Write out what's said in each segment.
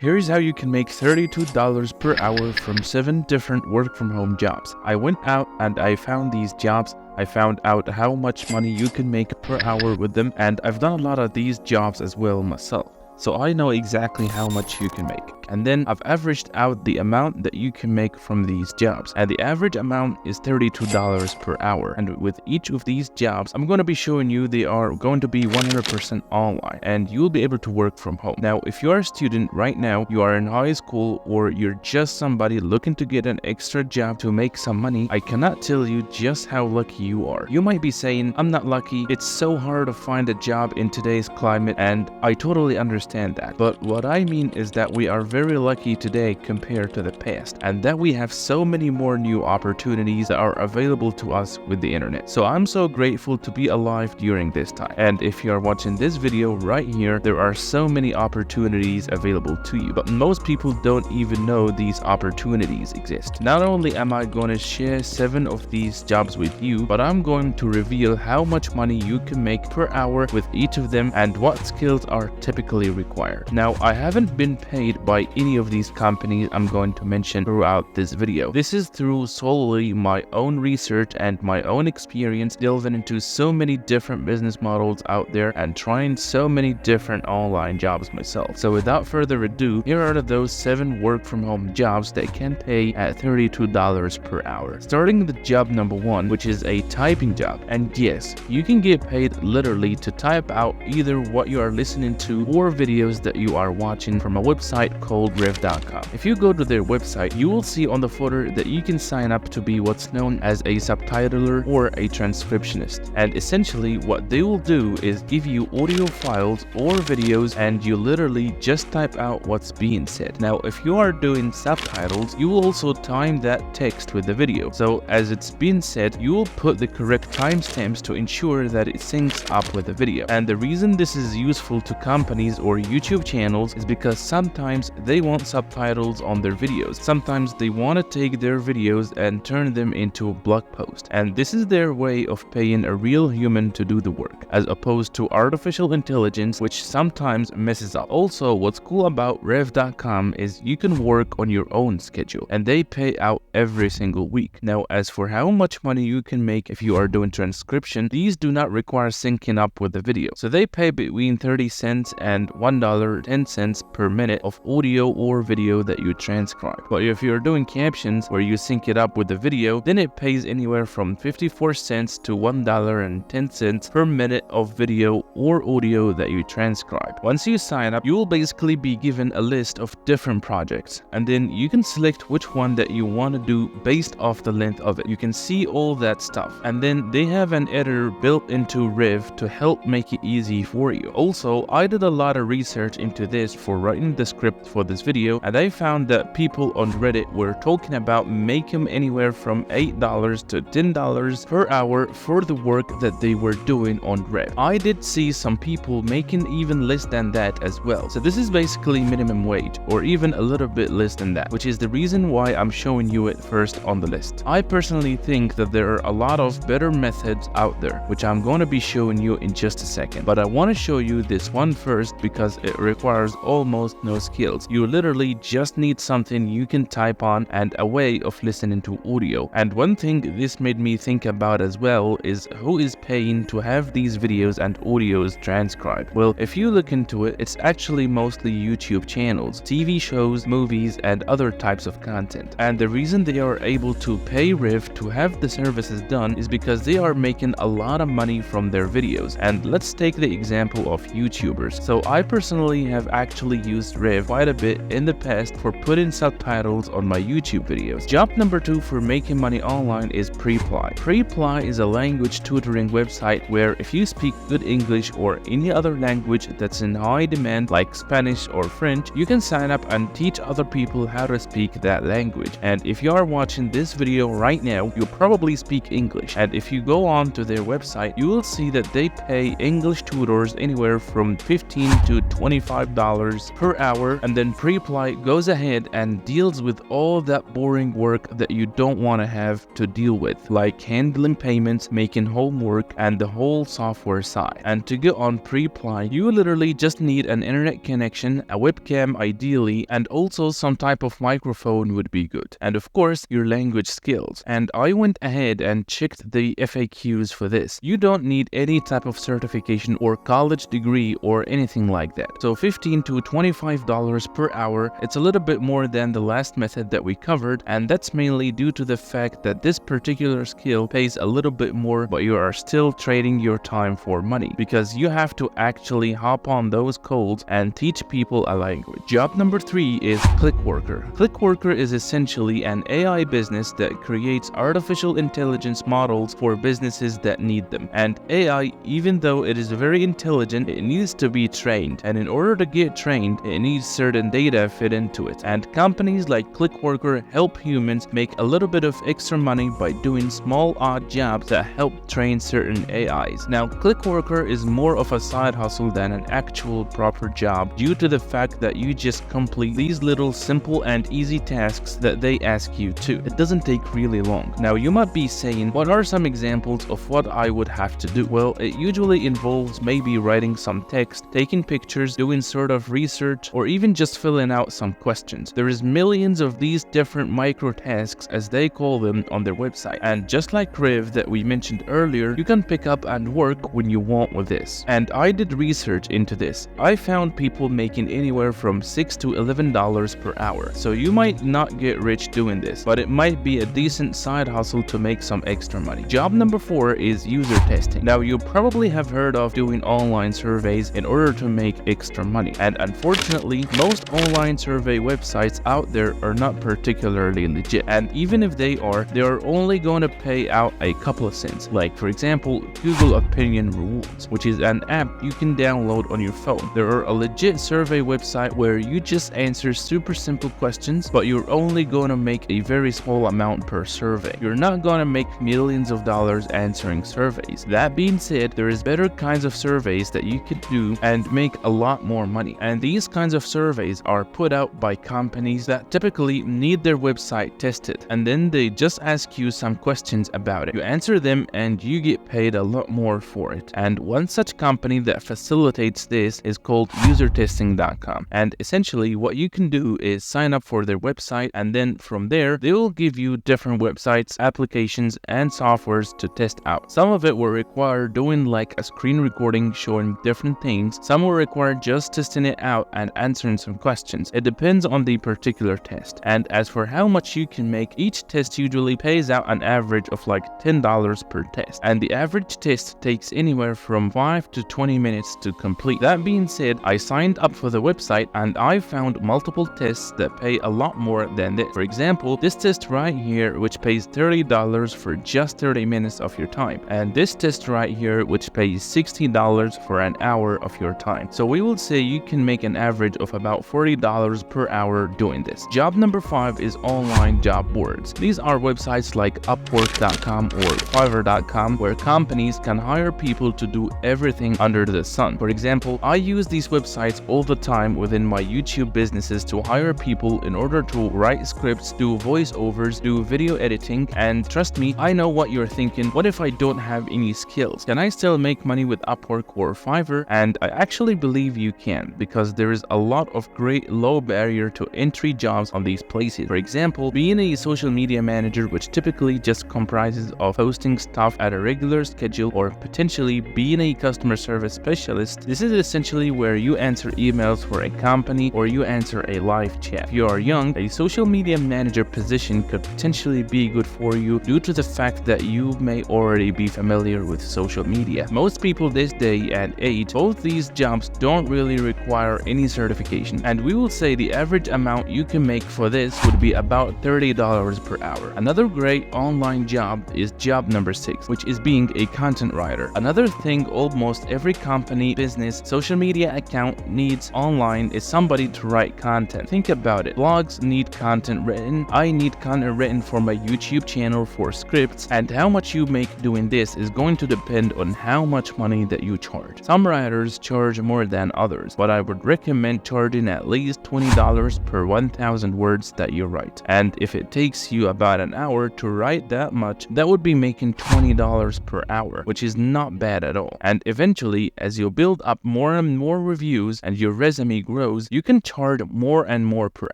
Here's how you can make $32 per hour from 7 different work-from-home jobs. I went out and I found these jobs. I found out how much money you can make per hour with them, and I've done a lot of these jobs as well myself. So I know exactly how much you can make. And then I've averaged out the amount that you can make from these jobs. And the average amount is $32 per hour. And with each of these jobs, I'm going to be showing you they are going to be 100% online. And you'll be able to work from home. Now, if you're a student right now, you are in high school, or you're just somebody looking to get an extra job to make some money, I cannot tell you just how lucky you are. You might be saying, I'm not lucky. It's so hard to find a job in today's climate. And I totally understand that. But what I mean is that we are very lucky today compared to the past, and that we have so many more new opportunities that are available to us with the internet. So I'm so grateful to be alive during this time. And if you are watching this video right here, there are so many opportunities available to you, but most people don't even know these opportunities exist. Not only am I going to share 7 of these jobs with you, but I'm going to reveal how much money you can make per hour with each of them and what skills are typically required. Now, I haven't been paid by any of these companies I'm going to mention throughout this video. This is through solely my own research and my own experience delving into so many different business models out there and trying so many different online jobs myself. So without further ado, here are those 7 work from home jobs that can pay at $32 per hour. Starting with job number 1, which is a typing job. And yes, you can get paid literally to type out either what you are listening to or videos that you are watching from a website called Rev.com. If you go to their website, you will see on the footer that you can sign up to be what's known as a subtitler or a transcriptionist. And essentially what they will do is give you audio files or videos, and you literally just type out what's being said. Now, if you are doing subtitles, you will also time that text with the video. So as it's being said, you will put the correct timestamps to ensure that it syncs up with the video. And the reason this is useful to companies or YouTube channels is because sometimes they want subtitles on their videos. Sometimes they want to take their videos and turn them into a blog post. And this is their way of paying a real human to do the work, as opposed to artificial intelligence, which sometimes messes up. Also, what's cool about Rev.com is you can work on your own schedule, and they pay out every single week. Now, as for how much money you can make if you are doing transcription, these do not require syncing up with the video. So they pay between 30 cents and $1.10 per minute of audio or video that you transcribe. But if you're doing captions where you sync it up with the video, then it pays anywhere from 54 cents to $1.10 per minute of video or audio that you transcribe. Once you sign up, you will basically be given a list of different projects, and then you can select which one that you want to do based off the length of it. You can see all that stuff, and then they have an editor built into Rev to help make it easy for you. Also, I did a lot of research into this for writing the script for this video, and I found that people on Reddit were talking about making anywhere from $8 to $10 per hour for the work that they were doing on Rev. I did see some people making even less than that as well. So this is basically minimum wage, or even a little bit less than that, which is the reason why I'm showing you it first on the list. I personally think that there are a lot of better methods out there, which I'm going to be showing you in just a second. But I want to show you this one first because it requires almost no skills. You literally just need something you can type on and a way of listening to audio. And one thing this made me think about as well is who is paying to have these videos and audios transcribed. Well, if you look into it, it's actually mostly YouTube channels, TV shows, movies, and other types of content. And the reason they are able to pay Rev to have the services done is because they are making a lot of money from their videos. And let's take the example of YouTubers. So I personally have actually used Rev quite a bit in the past for putting subtitles on my YouTube videos. Job number 2 for making money online is Preply. Preply is a language tutoring website where if you speak good English or any other language that's in high demand like Spanish or French, you can sign up and teach other people how to speak that language. And if you are watching this video right now, you probably speak English. And if you go on to their website, you will see that they pay English tutors anywhere from $15 to $25 per hour, and then then Preapply goes ahead and deals with all that boring work that you don't want to have to deal with, like handling payments, making homework, and the whole software side. And to get on Preapply, you literally just need an internet connection, a webcam ideally, and also some type of microphone would be good. And of course, your language skills. And I went ahead and checked the FAQs for this. You don't need any type of certification or college degree or anything like that. So $15 to $25 per hour, it's a little bit more than the last method that we covered, and that's mainly due to the fact that this particular skill pays a little bit more, but you are still trading your time for money because you have to actually hop on those codes and teach people a language. Job number 3 is Clickworker. Clickworker is essentially an AI business that creates artificial intelligence models for businesses that need them. And AI, even though it is very intelligent, it needs to be trained. And in order to get trained, it needs certain data fit into it. And companies like Clickworker help humans make a little bit of extra money by doing small odd jobs that help train certain AIs. Now, Clickworker is more of a side hustle than an actual proper job due to the fact that you just complete these little simple and easy tasks that they ask you to. It doesn't take really long. Now, you might be saying, what are some examples of what I would have to do? Well, it usually involves maybe writing some text, taking pictures, doing sort of research, or even just filling out some questions. There is millions of these different micro tasks, as they call them, on their website. And just like Riv that we mentioned earlier, you can pick up and work when you want with this. And I did research into this. I found people making anywhere from $6 to $11 per hour. So you might not get rich doing this, but it might be a decent side hustle to make some extra money. Job number 4 is user testing. Now, you probably have heard of doing online surveys in order to make extra money. And unfortunately, most online survey websites out there are not particularly legit. And even if they are only going to pay out a couple of cents. Like, for example, Google Opinion Rewards, which is an app you can download on your phone. There are a legit survey website where you just answer super simple questions, but you're only going to make a very small amount per survey. You're not going to make millions of dollars answering surveys. That being said, there is better kinds of surveys that you could do and make a lot more money. And these kinds of surveys are put out by companies that typically need their website tested, and then they just ask you some questions about it. You answer them and you get paid a lot more for it. And one such company that facilitates this is called usertesting.com. And essentially what you can do is sign up for their website, and then from there they will give you different websites, applications, and softwares to test out. Some of it will require doing like a screen recording showing different things. Some will require just testing it out and answering some questions. It depends on the particular test. And as for how much you can make, each test usually pays out an average of like $10 per test. And the average test takes anywhere from 5 to 20 minutes to complete. That being said, I signed up for the website and I found multiple tests that pay a lot more than this. For example, this test right here, which pays $30 for just 30 minutes of your time. And this test right here, which pays $60 for an hour of your time. So we will say you can make an average of about $40 per hour doing this. Job number 5 is online job boards. These are websites like Upwork.com or Fiverr.com where companies can hire people to do everything under the sun. For example, I use these websites all the time within my YouTube businesses to hire people in order to write scripts, do voiceovers, do video editing, and trust me, I know what you're thinking. What if I don't have any skills? Can I still make money with Upwork or Fiverr? And I actually believe you can, because there is a lot of great low barrier to entry jobs on these places. For example, being a social media manager, which typically just comprises of posting stuff at a regular schedule, or potentially being a customer service specialist. This is essentially where you answer emails for a company or you answer a live chat. If you are young, a social media manager position could potentially be good for you due to the fact that you may already be familiar with social media. Most people this day and age, both these jobs don't really require any certification, and we will say the average amount you can make for this would be about $30 per hour. Another great online job is job number 6, which is being a content writer. Another thing almost every company, business, social media account needs online is somebody to write content. Think about it. Blogs need content written. I need content written for my YouTube channel for scripts, and how much you make doing this is going to depend on how much money that you charge. Some writers charge more than others, but I would recommend charging at least $20 per 1,000 words that you write. And if it takes you about an hour to write that much, that would be making $20 per hour, which is not bad at all. And eventually, as you build up more and more reviews and your resume grows, you can charge more and more per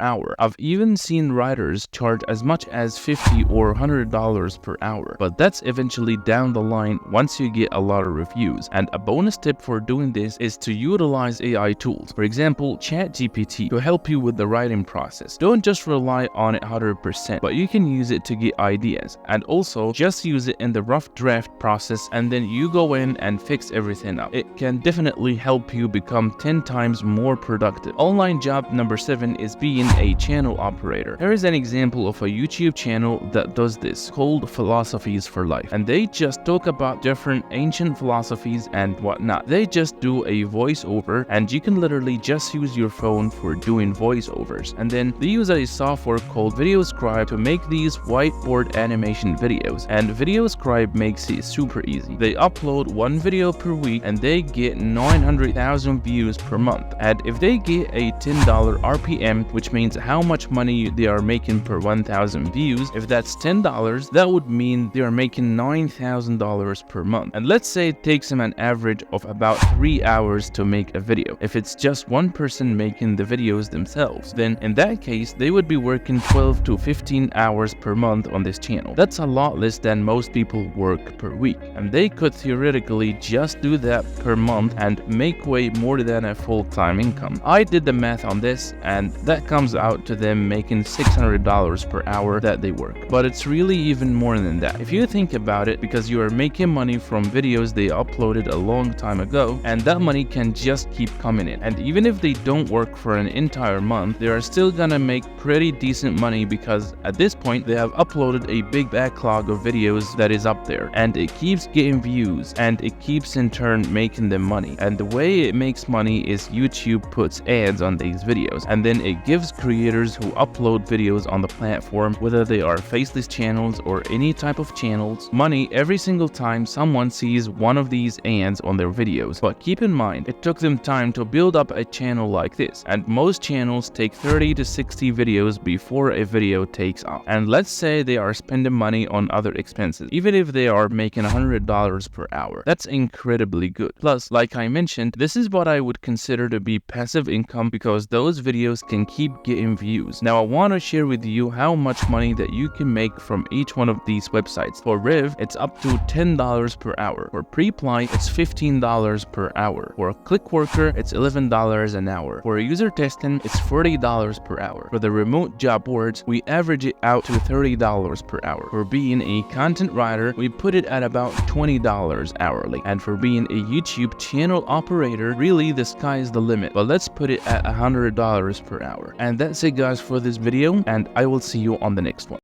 hour. I've even seen writers charge as much as $50 or $100 per hour, but that's eventually down the line once you get a lot of reviews. And a bonus tip for doing this is to utilize AI tools. For example, ChatGPT, to help you with the writing process. Don't just rely on it 100%, but you can use it to get ideas. And also, just use it in the rough draft process and then you go in and fix everything up. It can definitely help you become 10 times more productive. Online job number 7 is being a channel operator. Here is an example of a YouTube channel that does this, called Philosophies for Life. And they just talk about different ancient philosophies and whatnot. They just do a voiceover, and you can literally just use your phone for doing voiceovers. And then they use a software called VideoScribe to make these whiteboard animation videos. And VideoScribe makes it super easy. They upload one video per week and they get 900,000 views per month. And if they get a $10 RPM, which means how much money they are making per 1,000 views, if that's $10, that would mean they are making $9,000 per month. And let's say it takes them an average of about 3 hours to make a video. If it's just one person making the videos themselves, then in that case, they would be working 12 to 15 hours per month on this channel. That's a lot less than most people work per week. And they could theoretically just do that per month and make way more than a full-time income. I did the math on this, and that comes out to them making $600 per hour that they work. But it's really even more than that. If you think about it, because you are making money from videos they uploaded a long time ago, and that money can just keep coming in. And even if they don't work for an entire month, they are still gonna make pretty decent money because at this point they have uploaded a big backlog of videos that is up there, and it keeps getting views, and it keeps in turn making them money. And the way it makes money is YouTube puts ads on these videos, and then it gives creators who upload videos on the platform, whether they are faceless channels or any type of channels, money every single time someone sees one of these ads on their videos. But keep in mind, it took them time to build up a channel like this, and most channels take 30 to 60 videos before a video takes off. And let's say they are spending money on other expenses, even if they are making $100 per hour. That's incredibly good. Plus, like I mentioned, this is what I would consider to be passive income because those videos can keep getting views. Now I want to share with you how much money that you can make from each one of these websites. For Riv, it's up to $10 per hour. For Preply, it's $15 per hour. For Clickworker, it's $11 an hour. For user testing, it's $40 per hour. For the remote job boards, we average it out to $30 per hour. For being a content writer, we put it at about $20 hourly. And for being a YouTube channel operator, really the sky is the limit, but let's put it at $100 per hour. And that's it guys for this video, and I will see you on the next one.